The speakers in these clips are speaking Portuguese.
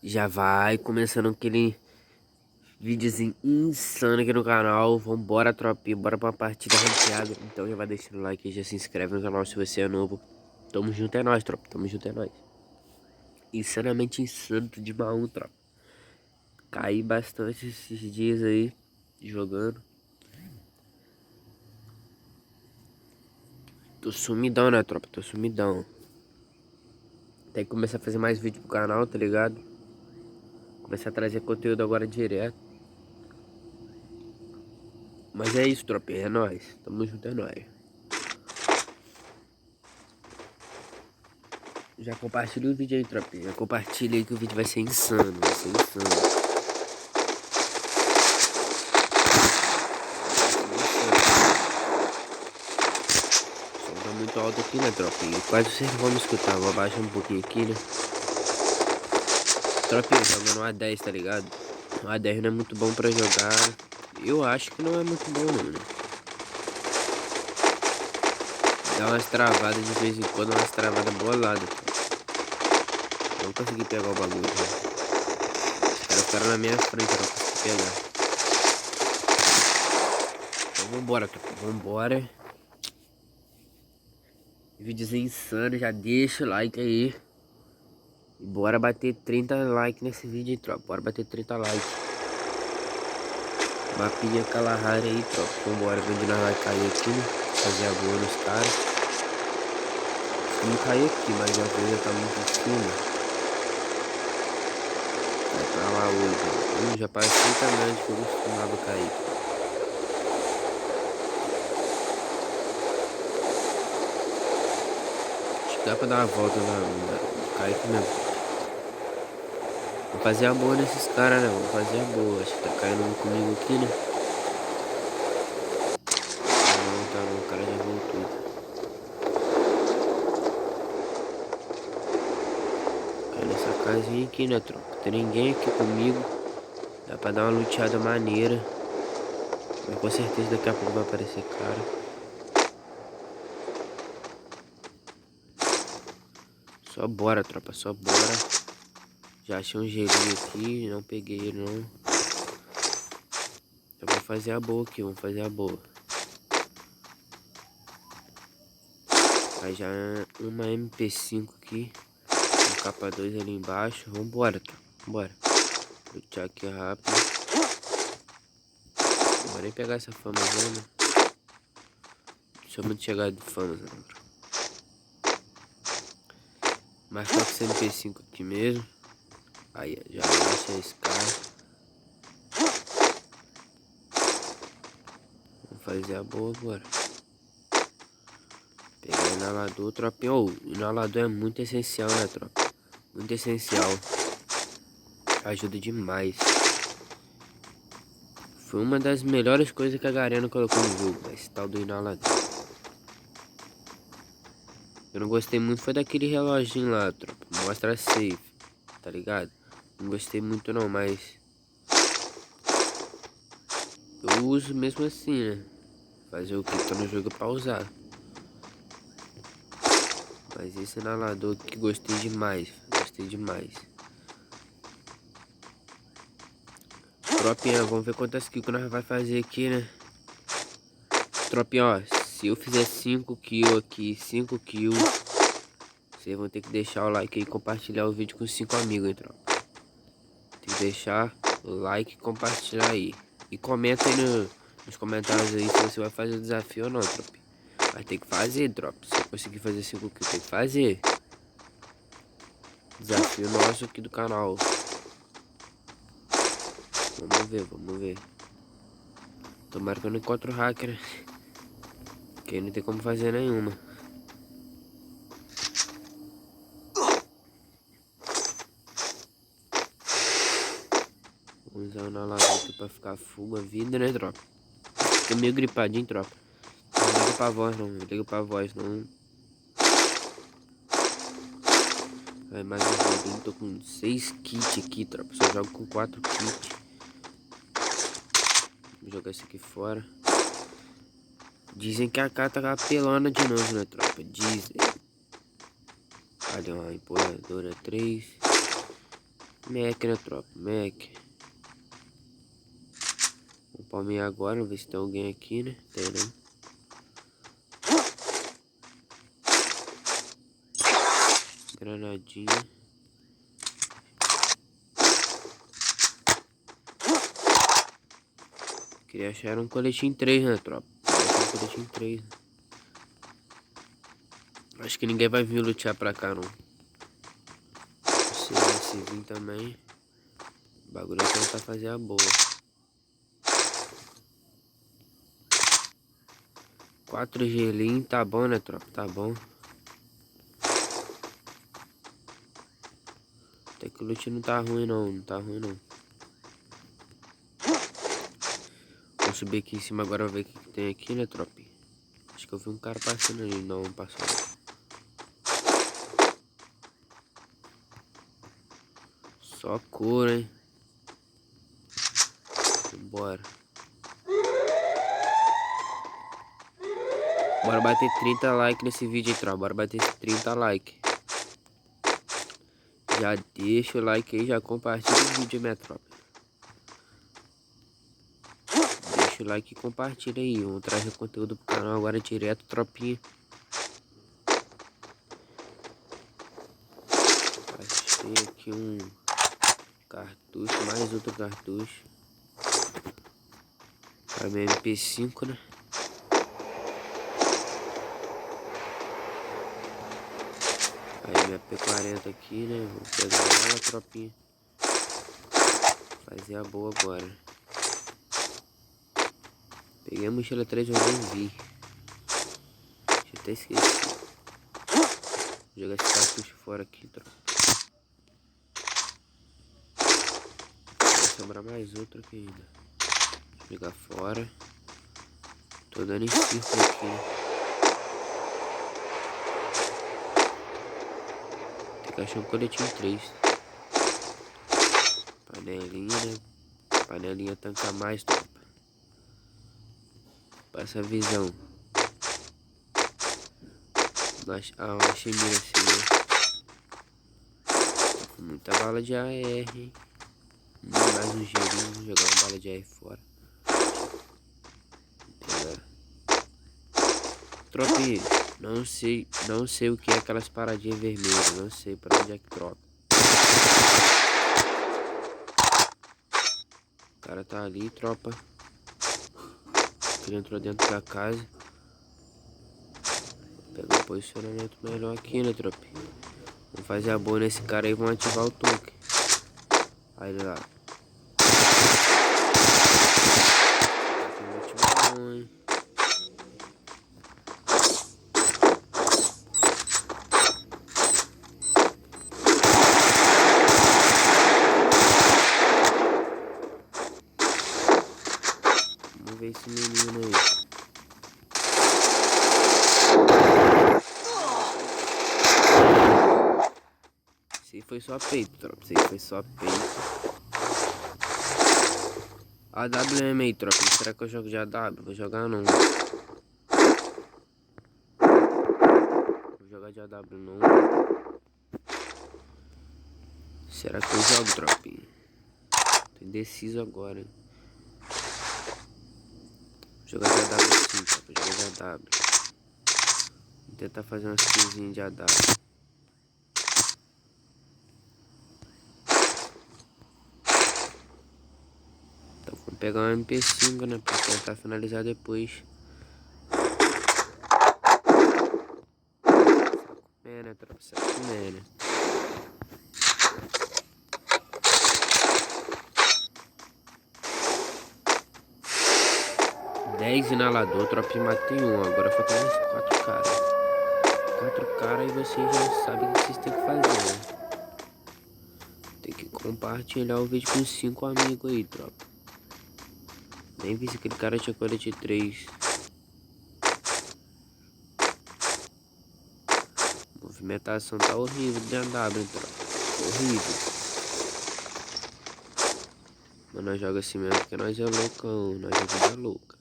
Já vai começando aquele videozinho insano aqui no canal. Vambora, tropinha, bora pra uma partida ranqueada. Então já vai deixando o like e já se inscreve no canal se você é novo. Tamo junto, é nóis, tropa. Tamo junto, é nóis. Insanamente insano, de mal, tropa. Caí bastante esses dias aí, jogando. Tô sumidão, né, tropa? Tô sumidão. Tem que começar a fazer mais vídeo pro canal, tá ligado? Começar a trazer conteúdo agora direto. Mas é isso, tropa. É nóis. Tamo junto, é nóis. Já compartilha o vídeo aí, tropinha. Já compartilha aí que o vídeo vai ser insano. Vai ser insano. O som tá muito alto aqui, né, tropinha? Quase vocês vão me escutar. Vou abaixar um pouquinho aqui, né? Tropinha, jogando um A10, tá ligado? O A10 não é muito bom pra jogar. Eu acho que não é muito bom, não, né? Dá umas travadas de vez em quando, umas travadas boladas. Não consegui pegar o bagulho, né? Os caras ficaram na minha frente, eu não consegui pegar. Então vambora, tropinha. Vambora. Vídeozinho insano, já deixa o like aí. E bora bater 30 likes nesse vídeo aí, tropa. Bora bater 30 likes. Mapinha Kalahari aí, tropa. Vambora, onde nós vai cair aqui, né? Fazer a boa nos caras. Não cair aqui, mas a coisa tá muito em cima. Vai pra lá hoje. Já passei também que eu costumava cair. Acho que dá pra dar uma volta lá. Cair aqui mesmo. Vou fazer a boa nesses caras, né? Vou fazer a boa. Acho que tá caindo um comigo aqui, né? Tá não, o cara já voltou. Cai nessa casinha aqui, né, tropa? Tem ninguém aqui comigo. Dá pra dar uma luteada maneira. Mas com certeza daqui a pouco vai aparecer cara. Só bora, tropa, só bora. Já achei um gelinho aqui, não peguei ele não. Então vamos fazer a boa aqui, vamos fazer a boa. Aí já uma MP5 aqui. Um K2 ali embaixo. Vambora, tropa, vambora. Lutear aqui rápido. Não vou nem pegar essa fama não, né? Sou muito chegado de fama, né, tropa. Marcar esse MP5 aqui mesmo. Aí, já acha esse cara. Vamos fazer a boa agora. Pegar o inalador, tropinha. O inalador é muito essencial, né, tropa? Muito essencial. Ajuda demais. Foi uma das melhores coisas que a Garena colocou no jogo, esse tal do inalador. Eu não gostei muito, foi daquele reloginho lá, tropa. Mostra safe, tá ligado? Não gostei muito não, mas eu uso mesmo assim, né? Fazer o que tá no jogo pra usar. Mas esse inalador que gostei demais. Gostei demais. Tropinha, vamos ver quantas kills que nós vai fazer aqui, né? Tropinha, ó. Se eu fizer 5 kills aqui, 5 kills, vocês vão ter que deixar o like aí e compartilhar o vídeo com 5 amigos, hein, tropa. Tem que deixar o like e compartilhar aí. E comenta aí nos comentários aí se você vai fazer o desafio ou não, tropa. Mas tem que fazer, tropa. Se eu conseguir fazer 5 kills, tem que fazer. Desafio nosso aqui do canal. Vamos ver, vamos ver. Tomara que eu não encontre o hacker, né? Que aí não tem como fazer nenhuma. Vamos usar o inalador aqui pra ficar full a vida, né, tropa? Tô meio gripadinho, tropa. Não liga pra voz, não. Não liga pra voz, não. Vai mais um joguinho. Tô com 6 kits aqui, tropa. Só jogo com 4 kits. Vou jogar esse aqui fora. Dizem que a carta tá apelona de novo, né, tropa? Dizem. Ali, uma empurradora 3. Mac, né, tropa? Mac. Vou palmear agora, vamos ver se tem alguém aqui, né? Tem não. Granadinha. Queria achar um coletinho 3, né, tropa? Queria achar um coletinho 3. Acho que ninguém vai vir lutear pra cá, não. Se vir também, o bagulho é tentar fazer a boa. 4 gelinhos, tá bom, né, tropa? Tá bom. Até que o loot não tá ruim, não. Não tá ruim, não. Vou subir aqui em cima agora, ver o que tem aqui, né, tropa? Acho que eu vi um cara passando ali. Não, passou. Só cor, hein? Vambora. Bora bater 30 likes nesse vídeo aí, tropa. Bora bater 30 likes. Já deixa o like aí, já compartilha o vídeo, minha tropa. Deixa o like e compartilha aí. Vamos trazer conteúdo pro canal agora direto, tropinha. Achei aqui um cartucho, mais outro cartucho. Para minha MP5, né? Aí minha P40 aqui, né? Vou pegar ela, tropinha. Fazer a boa agora. Peguei a mochila 3, eu nem vi. Deixa eu até esquecer. Vou jogar esse cartucho fora aqui, tropa. Vai sobrar mais outro aqui ainda. Vou jogar fora. Tô dando em círculo aqui, né? Tem que achar um coletinho 3. Panelinha, né? Panelinha tanca mais, tropa. Passa a visão. Achei mira assim, né? Muita bala de AR, hein? Mais um gelinho, vou jogar uma bala de AR fora. Pegar. Tropinha, não sei o que é aquelas paradinhas vermelhas. Não sei pra onde é que troca. O cara tá ali, tropa. Ele entrou dentro da casa. Pegar um posicionamento melhor aqui, né, tropa? Vamos fazer a boa nesse cara aí, vamos ativar o toque. Aí lá. Bom, hein? Vamos ver esse menino aí. Esse aí foi só peito, tropa. Esse aí foi só peito. AWM aí, tropa. Será que eu jogo de AW? Vou jogar não. Vou jogar de AW não. Será que eu jogo, tropinha? Tô indeciso agora, hein? Vou jogar de AW sim, tropa. Vou jogar de AW. Vou tentar fazer umas killzinhas de AW. Então vamos pegar um MP5, né? Pra tentar finalizar depois. É, né, tropa? Saco é, né? Dez inalador, tropa, matei um. Agora faltam mais 4 caras. 4 caras e vocês já sabem o que vocês têm que fazer, né? Tem que compartilhar o vídeo com 5 amigos aí, tropa. Nem vi se aquele cara tinha colete 3. Movimentação tá horrível de andar, tropa. Horrível. Mas nós jogamos assim mesmo porque nós é loucão. Nós é vida louca.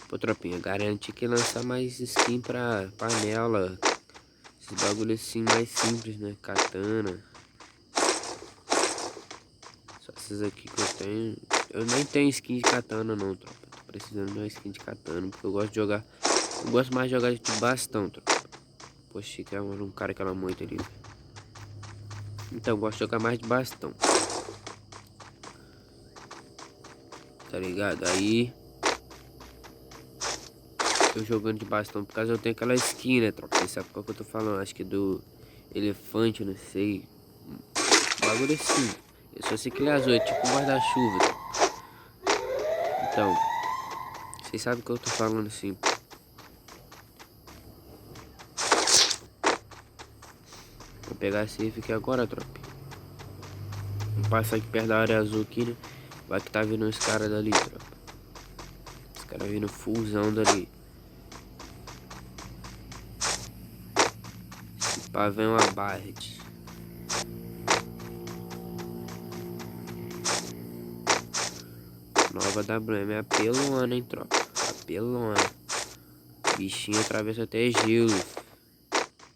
Pô, tropinha, garante que lançar mais skin pra panela. Esse bagulho assim mais simples, né? Katana. Só essas aqui que eu tenho. Eu nem tenho skin de katana não, tropa. Tô precisando de uma skin de katana. Porque eu gosto de jogar. Eu gosto mais de jogar de bastão, tropa. Poxa, que é um cara que ela moita ali. Então eu gosto de jogar mais de bastão. Tá ligado? Aí eu jogando de bastão por causa eu tenho aquela skin, né, tropa? Você sabe qual que eu tô falando? Acho que do elefante, não sei. Bagulho assim. Eu só sei que ele é azul, é tipo um guarda-chuva. Então, vocês sabem o que eu tô falando assim. Vou pegar a safe aqui agora, tropa. Vamos passar aqui perto da área azul aqui, né? Vai que tá vindo os caras dali, tropa. Os caras vindo fullzão dali. Esse pá vem uma Barret. Nova WM é apelona, hein, tropa. Apelona. Bichinho atravessa até gelo.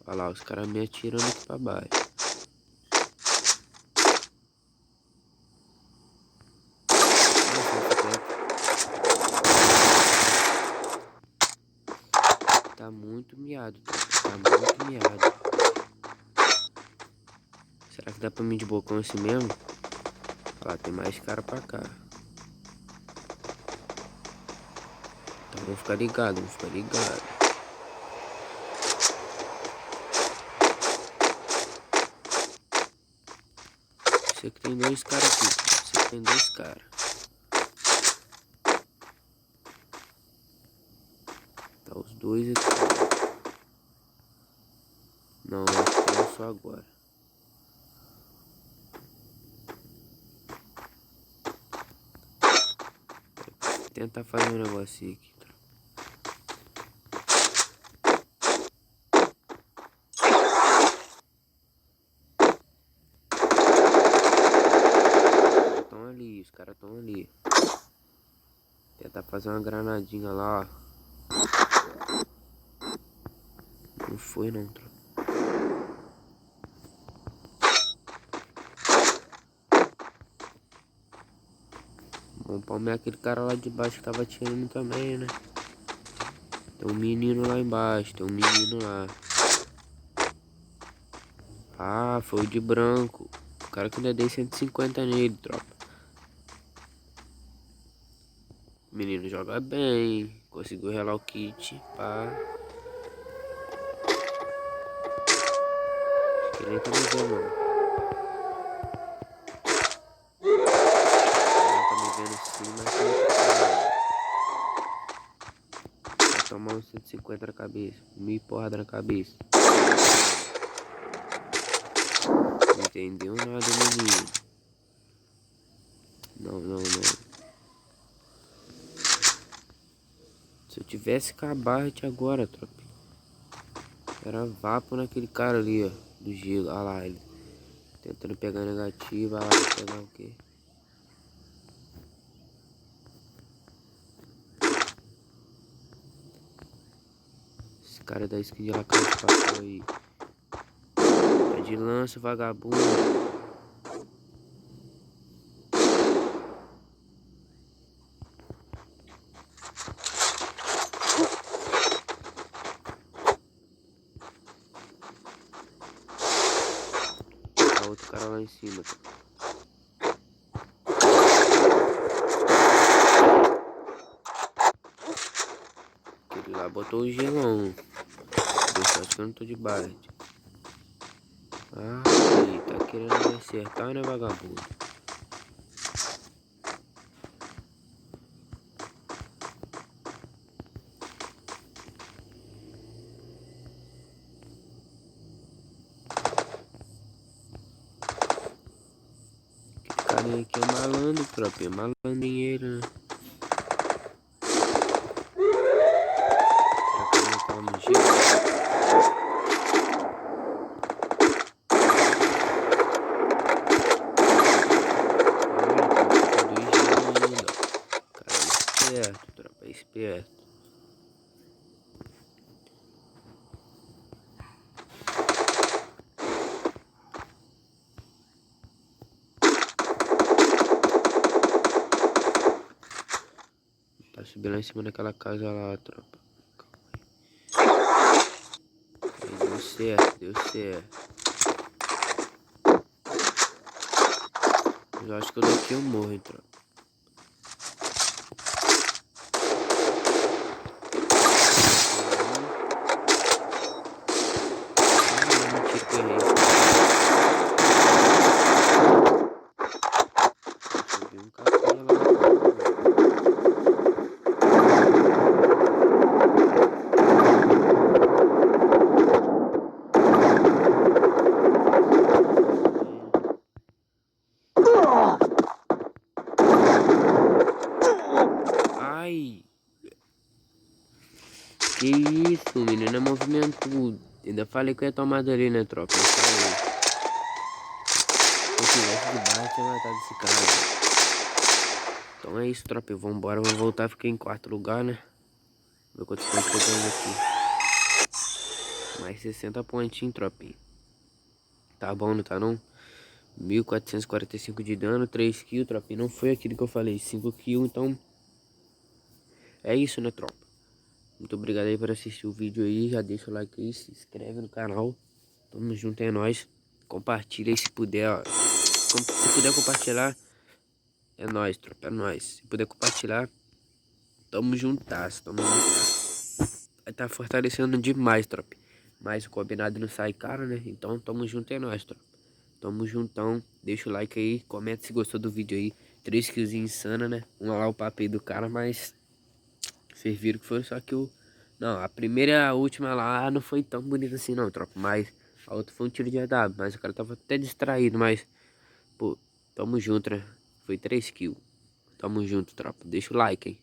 Olha lá, os caras me atirando aqui pra baixo. Tá muito miado, tá muito miado. Será que dá pra mim de bocão assim mesmo? Olha lá, tem mais cara pra cá. Então vamos ficar ligado, vamos ficar ligado. Sei que tem dois caras aqui, sei que tem dois caras. Tá os dois aqui. Não, acho que é só agora. Vou tentar fazer um negocinho aqui. Os caras estão ali. Tentar fazer uma granadinha lá, ó. Não foi não, tropa. Vamos palmear aquele cara lá de baixo que tava atirando também, né? Tem um menino lá embaixo, tem um menino lá. Ah, foi o de branco. O cara que ainda dei 150 nele, tropa. O menino joga bem. Conseguiu relar o kit, pá. Acho que nem tá me vendo, não. Não tá me vendo sim, mas vai tomar uns 150 na cabeça. 1000 porrada na cabeça. Não entendeu nada, menino. Não, não, não. Se eu tivesse com a Barret agora, tropa. Era vapo naquele cara ali, ó. Do gelo. Olha lá, ele tentando pegar negativa. Olha lá, pegar o quê? Esse cara da skin de lacante passou aí. Tá de lança, vagabundo. Tá outro cara lá em cima, tá? Aquele lá botou o gelão. Deixa, acho que eu não tô de Barret. Ah, aí, tá querendo me acertar, né, vagabundo? Aquele cara aqui é malandro, tropa. É malandrinheiro, né? Será que ele não tá no gelo? Esperto, tropa, é esperto. subir lá em cima daquela casa lá, tropa. Aí, deu certo, deu certo. Eu acho que eu daqui eu morro, hein, tropa. Ai! Que isso, menino, é movimento. Ainda falei que eu ia tomar dali, né, tropa? Eu falei. Se eu tivesse de barra, eu tinha matado esse cara, né? Então é isso, tropa. Eu vou embora, vou voltar. Fiquei em quarto lugar, né? Ver quantos pontos que eu tenho aqui. Mais 60 pontinhos, tropinha. Tá bom, não tá não? 1445 de dano, 3 kills, tropinha. Não foi aquilo que eu falei, 5 kills, então... É isso, né, tropa? Muito obrigado aí por assistir o vídeo aí. Já deixa o like aí, se inscreve no canal. Tamo junto, é nóis. Compartilha aí se puder, ó. Se puder compartilhar, é nóis, tropa, é nóis. Se puder compartilhar, tamo juntas, tamo juntas. Vai tá fortalecendo demais, tropa. Mas o combinado não sai caro, né? Então tamo junto, é nóis, tropa. Tamo juntão. Deixa o like aí, comenta se gostou do vídeo aí. 3 kills insana, né? Lá o papo aí do cara, mas... Vocês viram que foi só que o... Não, a primeira e a última lá não foi tão bonita assim não, tropa. Mas a outra foi um tiro de AW. Mas o cara tava até distraído, mas... Pô, tamo junto, né? Foi 3 kills. Tamo junto, tropa. Deixa o like, hein.